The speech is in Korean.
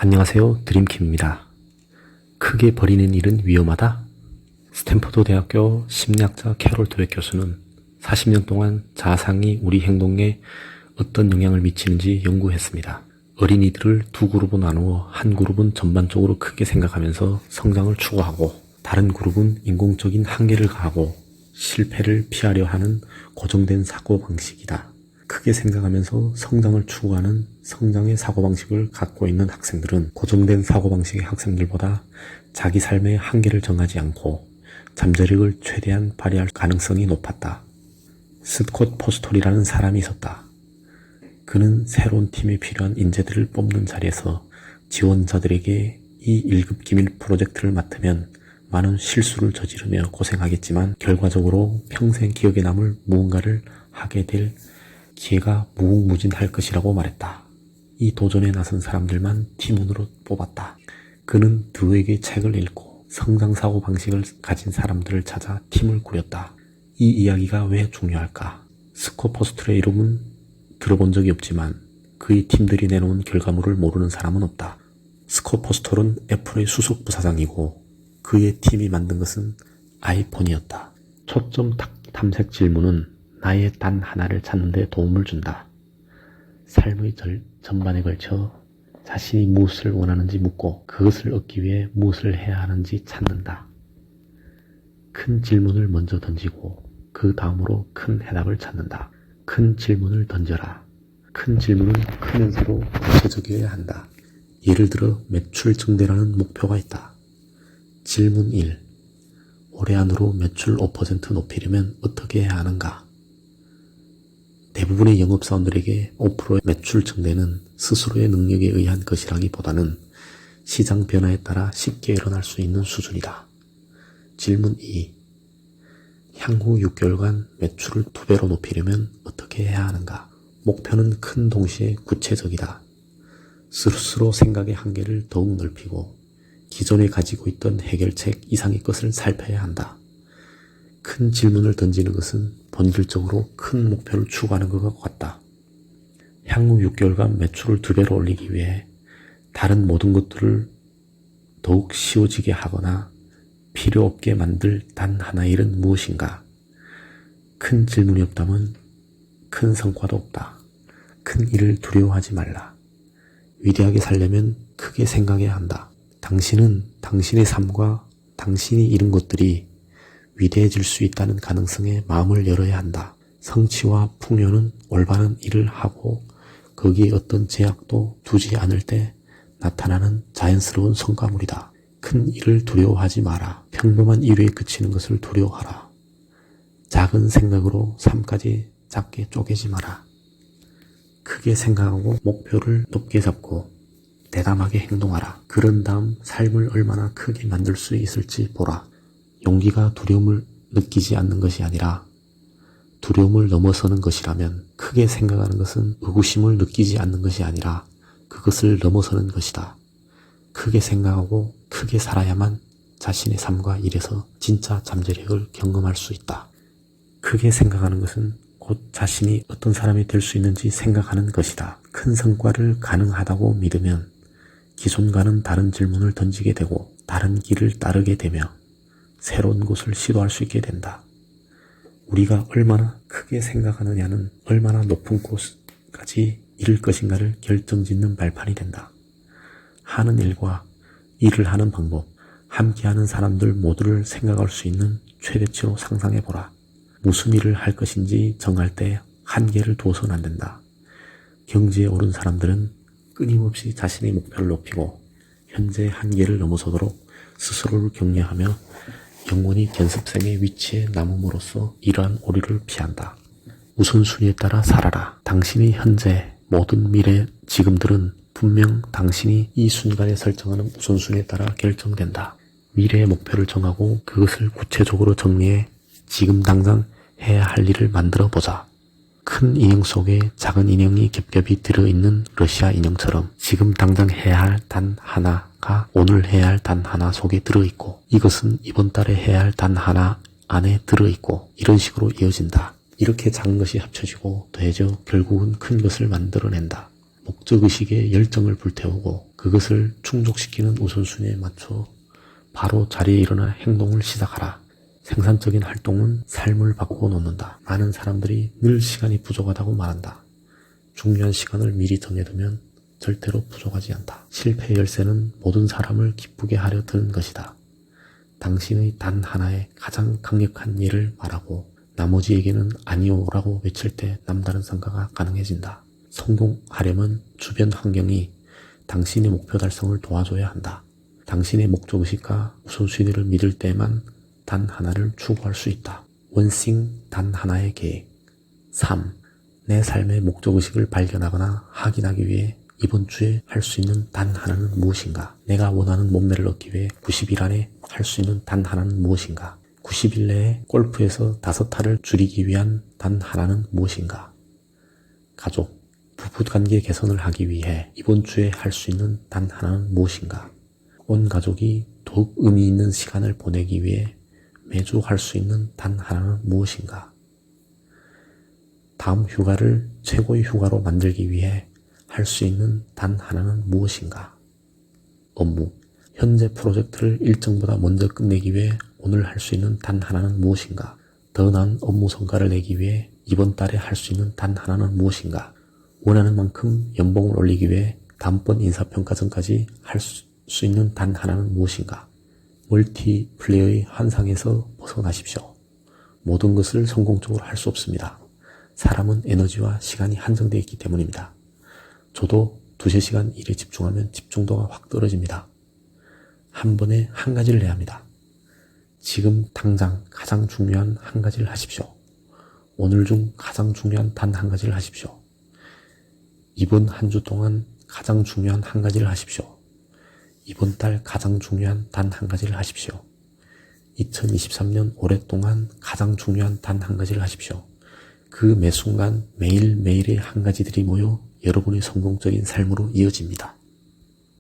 안녕하세요. 드림킴입니다. 크게 버리는 일은 위험하다? 스탠퍼드 대학교 심리학자 캐롤 드웨 교수는 40년 동안 자아상이 우리 행동에 어떤 영향을 미치는지 연구했습니다. 어린이들을 두 그룹으로 나누어 한 그룹은 전반적으로 크게 생각하면서 성장을 추구하고 다른 그룹은 인공적인 한계를 가하고 실패를 피하려 하는 고정된 사고방식이다. 크게 생각하면서 성장을 추구하는 성장의 사고방식을 갖고 있는 학생들은 고정된 사고방식의 학생들보다 자기 삶의 한계를 정하지 않고 잠재력을 최대한 발휘할 가능성이 높았다. 스콧 포스톨이라는 사람이 있었다. 그는 새로운 팀에 필요한 인재들을 뽑는 자리에서 지원자들에게 이 1급 기밀 프로젝트를 맡으면 많은 실수를 저지르며 고생하겠지만 결과적으로 평생 기억에 남을 무언가를 하게 될 기회가 무궁무진할 것이라고 말했다. 이 도전에 나선 사람들만 팀원으로 뽑았다. 그는 드웨의 책을 읽고 성장사고 방식을 가진 사람들을 찾아 팀을 꾸렸다. 이 이야기가 왜 중요할까? 스콧 포스톨의 이름은 들어본 적이 없지만 그의 팀들이 내놓은 결과물을 모르는 사람은 없다. 스콧 포스톨은 애플의 수석 부사장이고 그의 팀이 만든 것은 아이폰이었다. 초점 탐색 질문은 나의 단 하나를 찾는 데 도움을 준다. 삶의 전반에 걸쳐 자신이 무엇을 원하는지 묻고 그것을 얻기 위해 무엇을 해야 하는지 찾는다. 큰 질문을 먼저 던지고 그 다음으로 큰 해답을 찾는다. 큰 질문을 던져라. 큰 질문은 크면서도 구체적이어야 한다. 예를 들어 매출 증대라는 목표가 있다. 질문 1. 올해 안으로 매출 5% 높이려면 어떻게 해야 하는가? 대부분의 영업사원들에게 5%의 매출 증대는 스스로의 능력에 의한 것이라기보다는 시장 변화에 따라 쉽게 일어날 수 있는 수준이다. 질문 2. 향후 6개월간 매출을 2배로 높이려면 어떻게 해야 하는가? 목표는 큰 동시에 구체적이다. 스스로 생각의 한계를 더욱 넓히고 기존에 가지고 있던 해결책 이상의 것을 살펴야 한다. 큰 질문을 던지는 것은 본질적으로 큰 목표를 추구하는 것과 같다. 향후 6개월간 매출을 2배로 올리기 위해 다른 모든 것들을 더욱 쉬워지게 하거나 필요 없게 만들 단 하나의 일은 무엇인가? 큰 질문이 없다면 큰 성과도 없다. 큰 일을 두려워하지 말라. 위대하게 살려면 크게 생각해야 한다. 당신은 당신의 삶과 당신이 이룬 것들이 위대해질 수 있다는 가능성에 마음을 열어야 한다. 성취와 풍요는 올바른 일을 하고 거기에 어떤 제약도 두지 않을 때 나타나는 자연스러운 성과물이다. 큰 일을 두려워하지 마라. 평범한 일에 그치는 것을 두려워하라. 작은 생각으로 삶까지 작게 쪼개지 마라. 크게 생각하고 목표를 높게 잡고 대담하게 행동하라. 그런 다음 삶을 얼마나 크게 만들 수 있을지 보라. 용기가 두려움을 느끼지 않는 것이 아니라 두려움을 넘어서는 것이라면 크게 생각하는 것은 의구심을 느끼지 않는 것이 아니라 그것을 넘어서는 것이다. 크게 생각하고 크게 살아야만 자신의 삶과 일에서 진짜 잠재력을 경험할 수 있다. 크게 생각하는 것은 곧 자신이 어떤 사람이 될 수 있는지 생각하는 것이다. 큰 성과를 가능하다고 믿으면 기존과는 다른 질문을 던지게 되고 다른 길을 따르게 되며 새로운 것을 시도할 수 있게 된다. 우리가 얼마나 크게 생각하느냐는 얼마나 높은 곳까지 이를 것인가를 결정짓는 발판이 된다. 하는 일과 일을 하는 방법, 함께하는 사람들 모두를 생각할 수 있는 최대치로 상상해보라. 무슨 일을 할 것인지 정할 때 한계를 두어서는 안 된다. 경지에 오른 사람들은 끊임없이 자신의 목표를 높이고 현재의 한계를 넘어서도록 스스로를 격려하며 영원히 견습생의 위치에 남음으로써 이러한 오류를 피한다. 우선순위에 따라 살아라. 당신이 현재 모든 미래 지금들은 분명 당신이 이 순간에 설정하는 우선순위에 따라 결정된다. 미래의 목표를 정하고 그것을 구체적으로 정리해 지금 당장 해야 할 일을 만들어 보자. 큰 인형 속에 작은 인형이 겹겹이 들어있는 러시아 인형처럼 지금 당장 해야 할 단 하나가 오늘 해야 할 단 하나 속에 들어있고 이것은 이번 달에 해야 할 단 하나 안에 들어있고 이런 식으로 이어진다. 이렇게 작은 것이 합쳐지고 더해져 결국은 큰 것을 만들어낸다. 목적의식에 열정을 불태우고 그것을 충족시키는 우선순위에 맞춰 바로 자리에 일어나 행동을 시작하라. 생산적인 활동은 삶을 바꾸어 놓는다. 많은 사람들이 늘 시간이 부족하다고 말한다. 중요한 시간을 미리 정해두면 절대로 부족하지 않다. 실패의 열쇠는 모든 사람을 기쁘게 하려 드는 것이다. 당신의 단 하나의 가장 강력한 예를 말하고 나머지에게는 아니오라고 외칠 때 남다른 성과가 가능해진다. 성공하려면 주변 환경이 당신의 목표 달성을 도와줘야 한다. 당신의 목적의식과 우선순위를 믿을 때만 단 하나를 추구할 수 있다. 원싱 단 하나의 계획. 3. 내 삶의 목적의식을 발견하거나 확인하기 위해 이번 주에 할 수 있는 단 하나는 무엇인가? 내가 원하는 몸매를 얻기 위해 90일 안에 할 수 있는 단 하나는 무엇인가? 90일 내에 골프에서 5타를 줄이기 위한 단 하나는 무엇인가? 가족, 부부관계 개선을 하기 위해 이번 주에 할 수 있는 단 하나는 무엇인가? 온 가족이 더욱 의미 있는 시간을 보내기 위해 매주 할 수 있는 단 하나는 무엇인가? 다음 휴가를 최고의 휴가로 만들기 위해 할 수 있는 단 하나는 무엇인가? 업무, 현재 프로젝트를 일정보다 먼저 끝내기 위해 오늘 할 수 있는 단 하나는 무엇인가? 더 나은 업무 성과를 내기 위해 이번 달에 할 수 있는 단 하나는 무엇인가? 원하는 만큼 연봉을 올리기 위해 다음번 인사평가 전까지 할 수 있는 단 하나는 무엇인가? 멀티플레이어의 환상에서 벗어나십시오. 모든 것을 성공적으로 할 수 없습니다. 사람은 에너지와 시간이 한정되어 있기 때문입니다. 저도 2-3시간 일에 집중하면 집중도가 확 떨어집니다. 한 번에 한 가지를 해야 합니다. 지금 당장 가장 중요한 한 가지를 하십시오. 오늘 중 가장 중요한 단 한 가지를 하십시오. 이번 한 주 동안 가장 중요한 한 가지를 하십시오. 이번 달 가장 중요한 단 한 가지를 하십시오. 2023년 올해 동안 가장 중요한 단 한 가지를 하십시오. 그 매 순간 매일매일의 한 가지들이 모여 여러분의 성공적인 삶으로 이어집니다.